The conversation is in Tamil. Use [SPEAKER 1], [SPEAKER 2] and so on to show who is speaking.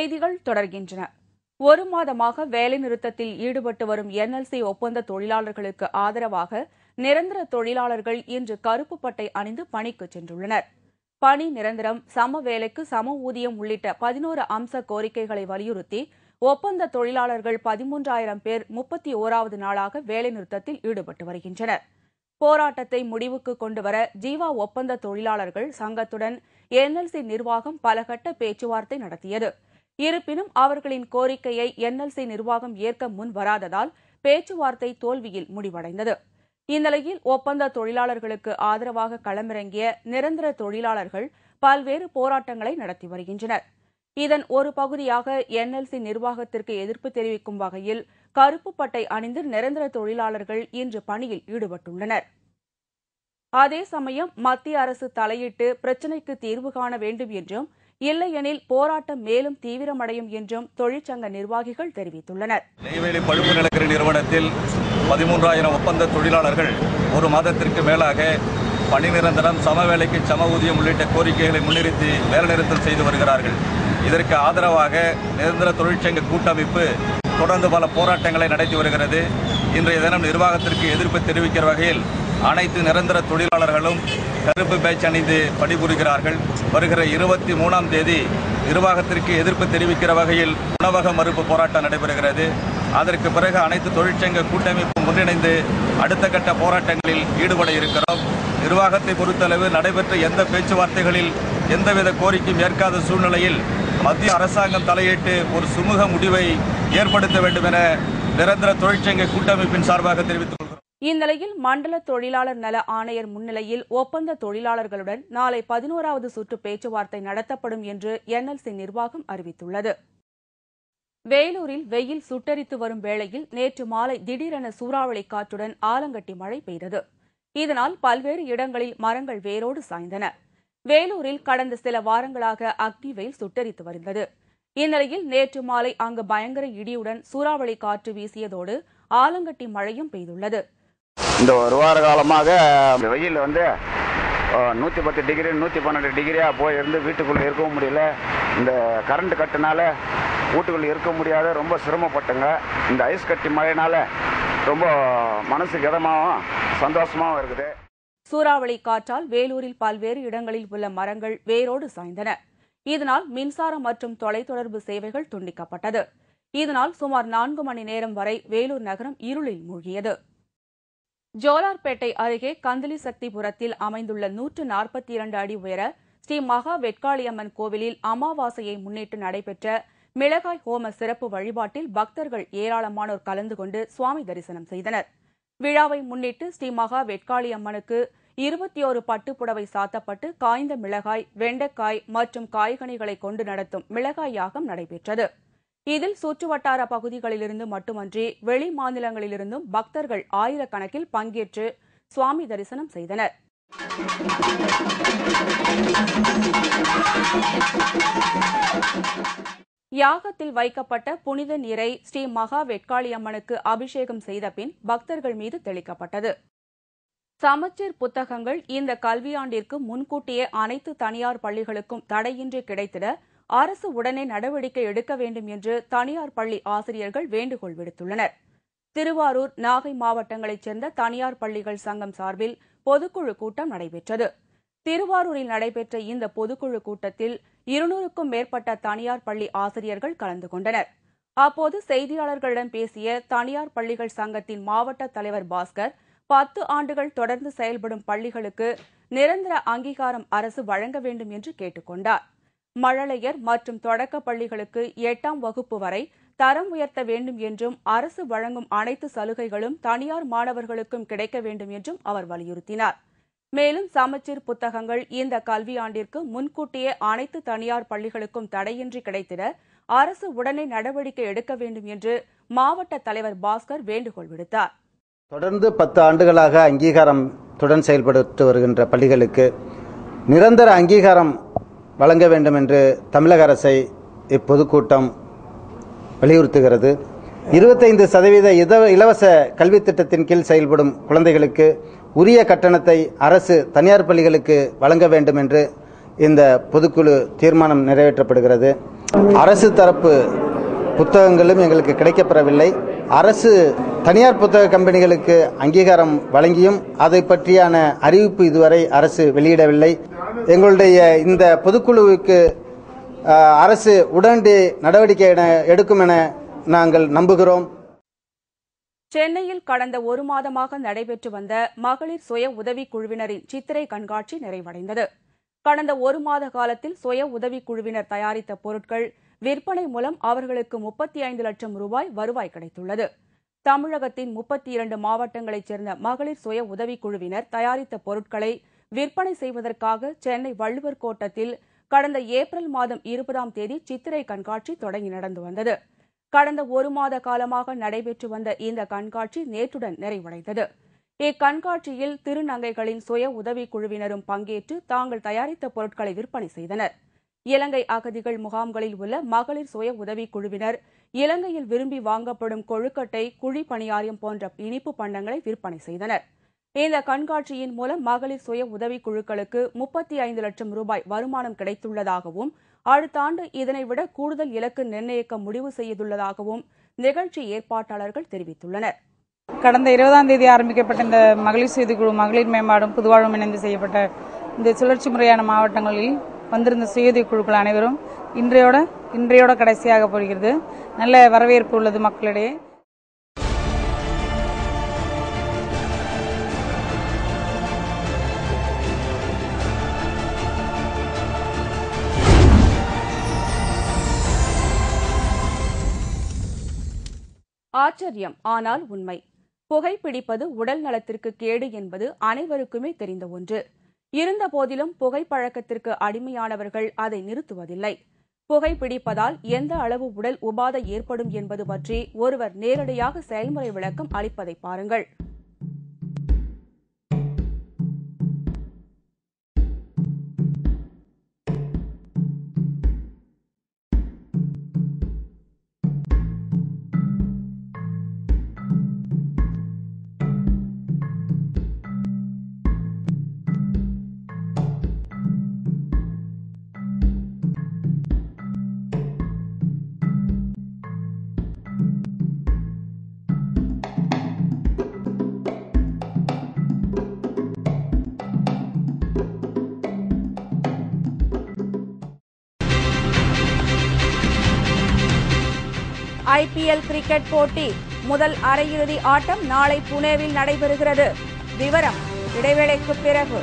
[SPEAKER 1] செய்திகள் தொடர்கின்றன. ஒரு மாதமாக வேலைநிறுத்தத்தில் ஈடுபட்டு வரும் NLC ஒப்பந்த தொழிலாளர்களுக்கு ஆதரவாக நிரந்தர தொழிலாளர்கள் இன்று கருப்பு பட்டை அணிந்து பணிக்கு சென்றுள்ளனர். பணி நிரந்தரம், சம வேலைக்கு சம ஊதியம் உள்ளிட்ட 11 அம்ச கோரிக்கைகளை வலியுறுத்தி ஒப்பந்த தொழிலாளர்கள் 13,000 பேர் 31வது நாளாக வேலைநிறுத்தத்தில் ஈடுபட்டு வருகின்றனர். போராட்டத்தை முடிவுக்கு கொண்டுவர ஜீவா ஒப்பந்த தொழிலாளர்கள் சங்கத்துடன் NLC நிர்வாகம் பலகட்ட பேச்சுவார்த்தை நடத்தியது. இருப்பினும் அவர்களின் கோரிக்கையை NLC நிர்வாகம் ஏற்க முன் வராததால் பேச்சுவார்த்தை தோல்வியில் முடிவடைந்தது. இந்நிலையில் ஒப்பந்த தொழிலாளர்களுக்கு ஆதரவாக களமிறங்கிய நிரந்தர தொழிலாளர்கள் பல்வேறு போராட்டங்களை நடத்தி வருகின்றனர். இதன் ஒரு பகுதியாக NLC நிர்வாகத்திற்கு எதிர்ப்பு தெரிவிக்கும் வகையில் கருப்பு பட்டை அணிந்து நிரந்தர தொழிலாளர்கள் இன்று பணியில் ஈடுபட்டுள்ளனர். அதே சமயம் மத்திய அரசு தலையிட்டு பிரச்சினைக்கு தீர்வு காண வேண்டும் என்றும், இல்லையெனில் போராட்டம் மேலும் தீவிரமடையும் என்றும் தொழிற்சங்க நிர்வாகிகள் தெரிவித்துள்ளனர்.
[SPEAKER 2] நெய்வேலி பழுப்பு நிலக்கரி நிறுவனத்தில் 13,000 ஒப்பந்த தொழிலாளர்கள் ஒரு மாதத்திற்கு மேலாக பணி நிரந்தரம், சம வேலைக்கு சம ஊதியம் உள்ளிட்ட கோரிக்கைகளை முன்னிறுத்தி வேலைநிறுத்தம் செய்து வருகிறார்கள். இதற்கு ஆதரவாக நிரந்தர தொழிற்சங்க கூட்டமைப்பு தொடர்ந்து பல போராட்டங்களை நடத்தி வருகிறது. இன்றைய தினம் நிர்வாகத்திற்கு எதிர்ப்பு தெரிவிக்கிற வகையில் அனைத்து நிரந்தர தொழிலாளர்களும் கருப்பு பேட்ச் அணிந்து பணிபுரிகிறார்கள். வருகிற 23ஆம் தேதி நிர்வாகத்திற்கு எதிர்ப்பு தெரிவிக்கிற வகையில் உணவக மறுப்பு போராட்டம் நடைபெறுகிறது. அதற்கு பிறகு அனைத்து தொழிற்சங்க கூட்டமைப்பு ஒன்றிணைந்து அடுத்த கட்ட போராட்டங்களில் ஈடுபட இருக்கிறோம். நிர்வாகத்தை பொறுத்தளவு நடைபெற்ற எந்த பேச்சுவார்த்தைகளில் எந்தவித கோரிக்கையும் ஏற்காத சூழ்நிலையில் மத்திய அரசாங்கம் தலையிட்டு ஒரு சுமூக முடிவை ஏற்படுத்த வேண்டும் என நிரந்தர தொழிற்சங்க கூட்டமைப்பின் சார்பாக தெரிவித்துக் கொள்கிறோம்.
[SPEAKER 1] இந்நிலையில் மண்டல தொழிலாளர் நல ஆணையர் முன்னிலையில் ஒப்பந்த தொழிலாளர்களுடன் நாளை 11வது சுற்று பேச்சுவார்த்தை நடத்தப்படும் என்று NLC நிர்வாகம் அறிவித்துள்ளது. வேலூரில் வெயில் சுட்டெரித்து வரும் வேளையில் நேற்று மாலை திடீரென சூறாவளி காற்றுடன் ஆலங்கட்டி மழை பெய்தது. இதனால் பல்வேறு இடங்களில் மரங்கள் வேரோடு சாய்ந்தன. வேலூரில் கடந்த சில வாரங்களாக அக்னி வெயில் சுட்டெரித்து வருகிறது. இந்நிலையில் நேற்று மாலை அங்கு பயங்கர இடியுடன் சூறாவளி காற்று வீசியதோடு ஆலங்கட்டி மழையும் பெய்துள்ளது.
[SPEAKER 3] இந்த ஒரு வார காலமாக வெயில் 110 டிகிரி 112 டிகிரியா போய் இருந்து வீட்டுக்குள்ளே இருக்கவும் முடியல. இந்த கரண்ட் கட்டுனால வீட்டுக்குள்ளே இருக்க முடியாத ரொம்ப சிரமப்பட்டுங்க. இந்த ஐஸ் கட்டி மழைனால ரொம்ப மனசுக்கு இதமாகவும் சந்தோஷமாகவும் இருக்குது.
[SPEAKER 1] சூறாவளி காற்றால் வேலூரில் பல்வேறு இடங்களில் உள்ள மரங்கள் வேரோடு சாய்ந்தன. இதனால் மின்சாரம் மற்றும் தொலைத்தொடர்பு சேவைகள் துண்டிக்கப்பட்டது. இதனால் சுமார் 4 மணி நேரம் வரை வேலூர் நகரம் இருளில் மூழ்கியது. ஜோலார்பேட்டை அருகே கந்தலி சக்திபுரத்தில் அமைந்துள்ள 142 அடி உயர ஸ்ரீ மகா வெட்காளியம்மன் கோவிலில் அமாவாசையை முன்னிட்டு நடைபெற்ற மிளகாய் ஹோம சிறப்பு வழிபாட்டில் பக்தர்கள் ஏராளமானோர் கலந்து கொண்டு சுவாமி தரிசனம் செய்தனர். விழாவை முன்னிட்டு ஸ்ரீ மகா வெட்காளியம்மனுக்கு 21 பட்டுப்புடவை சாத்தப்பட்டு காய்ந்த மிளகாய், வெண்டைக்காய் மற்றும் காய்கனிகளை கொண்டு நடத்தும் மிளகாய் யாகம் நடைபெற்றது. இதில் சுற்றுவட்டார பகுதிகளிலிருந்து மட்டுமன்றி வெளி மாநிலங்களிலிருந்தும் பக்தர்கள் ஆயிரக்கணக்கில் பங்கேற்று சுவாமி தரிசனம் செய்தனர். யாகத்தில் வைக்கப்பட்ட புனித நீரை ஸ்ரீ மகா வெட்காளியம்மனுக்கு அபிஷேகம் செய்த பின் பக்தர்கள் மீது தெளிக்கப்பட்டது. சமச்சீர் புத்தகங்கள் இந்த கல்வியாண்டிற்கு முன்கூட்டியே அனைத்து தனியார் பள்ளிகளுக்கும் தடையின்றி கிடைத்திட அரசு உடனே நடவடிக்கை எடுக்க வேண்டும் என்று தனியார் பள்ளி ஆசிரியர்கள் வேண்டுகோள் விடுத்துள்ளனர். திருவாரூர், நாகை மாவட்டங்களைச் சேர்ந்த தனியார் பள்ளிகள் சங்கம் சார்பில் பொதுக்குழு கூட்டம் நடைபெற்றது. திருவாரூரில் நடைபெற்ற இந்த பொதுக்குழு கூட்டத்தில் 200க்கும் மேற்பட்ட தனியார் பள்ளி ஆசிரியர்கள் கலந்து கொண்டனர். அப்போது செய்தியாளர்களிடம் பேசிய தனியார் பள்ளிகள் சங்கத்தின் மாவட்ட தலைவர் பாஸ்கர், 10 ஆண்டுகள் தொடர்ந்து செயல்படும் பள்ளிகளுக்கு நிரந்தர அங்கீகாரம் அரசு வழங்க வேண்டும் என்று கேட்டுக் கொண்டார். மழலையர் மற்றும் தொடக்க பள்ளிகளுக்கு 8ஆம் வகுப்பு வரை தரம் உயர்த்த வேண்டும் என்றும், அரசு வழங்கும் அனைத்து சலுகைகளும் தனியார் மாணவர்களுக்கும் கிடைக்க வேண்டும் என்றும் அவர் வலியுறுத்தினார். மேலும் சமச்சீர் புத்தகங்கள் இந்த கல்வியாண்டிற்கு முன்கூட்டியே அனைத்து தனியார் பள்ளிகளுக்கும் தடையின்றி கிடைத்திட அரசு உடனே நடவடிக்கை எடுக்க வேண்டும் என்று மாவட்ட தலைவர் பாஸ்கர் வேண்டுகோள் விடுத்தார்.
[SPEAKER 4] தொடர்ந்து 10 ஆண்டுகளாக அங்கீகாரத்துடன் செயல்பட்டு வருகின்ற பள்ளிகளுக்கு நிரந்தர அங்கீகாரம் வழங்க வேண்டும் என்று தமிழக அரசை இப்பொதுக்கூட்டம் வலியுறுத்துகிறது. 25% இலவச கல்வி திட்டத்தின் கீழ் செயல்படும் குழந்தைகளுக்கு உரிய கட்டணத்தை அரசு தனியார் பள்ளிகளுக்கு வழங்க வேண்டும் என்று இந்த பொதுக்குழு தீர்மானம் நிறைவேற்றப்படுகிறது. அரசு தரப்பு புத்தகங்களும் எங்களுக்கு கிடைக்கப்பெறவில்லை. அரசு தனியார் புத்தக கம்பெனிகளுக்கு அங்கீகாரம் வழங்கியும் அதை பற்றியான அறிவிப்பு இதுவரை அரசு வெளியிடவில்லை. எங்களுடைய இந்த பொதுக்குழுவுக்கு அரசு உடனடி நடவடிக்கை எடுக்கும் என நாங்கள் நம்புகிறோம்.
[SPEAKER 1] சென்னையில் கடந்த ஒரு மாதமாக நடைபெற்று வந்த மகளிர் சுய உதவிக் குழுவினரின் சித்திரை கண்காட்சி நிறைவடைந்தது. கடந்த ஒரு மாத காலத்தில் சுய உதவிக் குழுவினர் தயாரித்த பொருட்கள் விற்பனை மூலம் அவர்களுக்கு 35 லட்சம் ரூபாய் வருவாய் கிடைத்துள்ளது. தமிழகத்தின் 32 மாவட்டங்களைச் சேர்ந்த மகளிர் சுய உதவிக் குழுவினர் தயாரித்த பொருட்களை விற்பனை செய்வதற்காக சென்னை வள்ளுவர் கோட்டத்தில் கடந்த ஏப்ரல் மாதம் 20ஆம் தேதி சித்திரை கண்காட்சி தொடங்கி நடந்து வந்தது. கடந்த ஒரு மாத காலமாக நடைபெற்று வந்த இந்த கண்காட்சி நேற்றுடன் நிறைவடைந்தது. இக்கண்காட்சியில் திருநங்கைகளின் சுய உதவிக் குழுவினரும் பங்கேற்று தாங்கள் தயாரித்த பொருட்களை விற்பனை செய்தனர். இலங்கை அகதிகள் முகாம்களில் உள்ள மகளிர் சுய உதவிக் குழுவினர் இலங்கையில் விரும்பி வாங்கப்படும் கொழுக்கட்டை, குழி பணியாரம் போன்ற இனிப்பு பண்டங்களை விற்பனை செய்தனர். இந்த கண்காட்சியின் மூலம் மகளிர் சுய உதவிக் குழுக்களுக்கு 35 லட்சம் ரூபாய் வருமானம் கிடைத்துள்ளதாகவும் அடுத்த ஆண்டு இதனைவிட கூடுதல் இலக்கு நிர்ணயிக்க முடிவு செய்துள்ளதாகவும் நிகழ்ச்சி ஏற்பாட்டாளர்கள் தெரிவித்துள்ளனர்.
[SPEAKER 5] கடந்த 20ஆம் தேதி ஆரம்பிக்கப்பட்ட இந்த மகளிர் சுயகுழு மகளிர் மேம்பாடும் புதுவாழ்வும் இணைந்து செய்யப்பட்ட இந்த சுழற்சி முறையான மாவட்டங்களில் வந்திருந்த சுயஉதவி குழுக்கள் அனைவரும் இன்றையோட கடைசியாக போகிறது. நல்ல வரவேற்பு உள்ளது மக்களிடையே.
[SPEAKER 1] ஆச்சரியம், ஆனால் உண்மை. புகைப்பிடிப்பது உடல் நலத்திற்கு கேடு என்பது அனைவருக்குமே தெரிந்த ஒன்று. இருந்தபோதிலும் புகைப்பழக்கத்திற்கு அடிமையானவர்கள் அதை நிறுத்துவதில்லை. புகைப்பிடிப்பதால் எந்த அளவு உடல் உபாதை ஏற்படும் என்பது பற்றி ஒருவர் நேரடியாக செயல்முறை விளக்கம் அளிப்பதை பாருங்கள். IPL கிரிக்கெட் போட்டி முதல் அரையிறுதி ஆட்டம் நாளை புனேவில் நடைபெறுகிறது. விவரம் இடைவேளைக்கு பிறகு.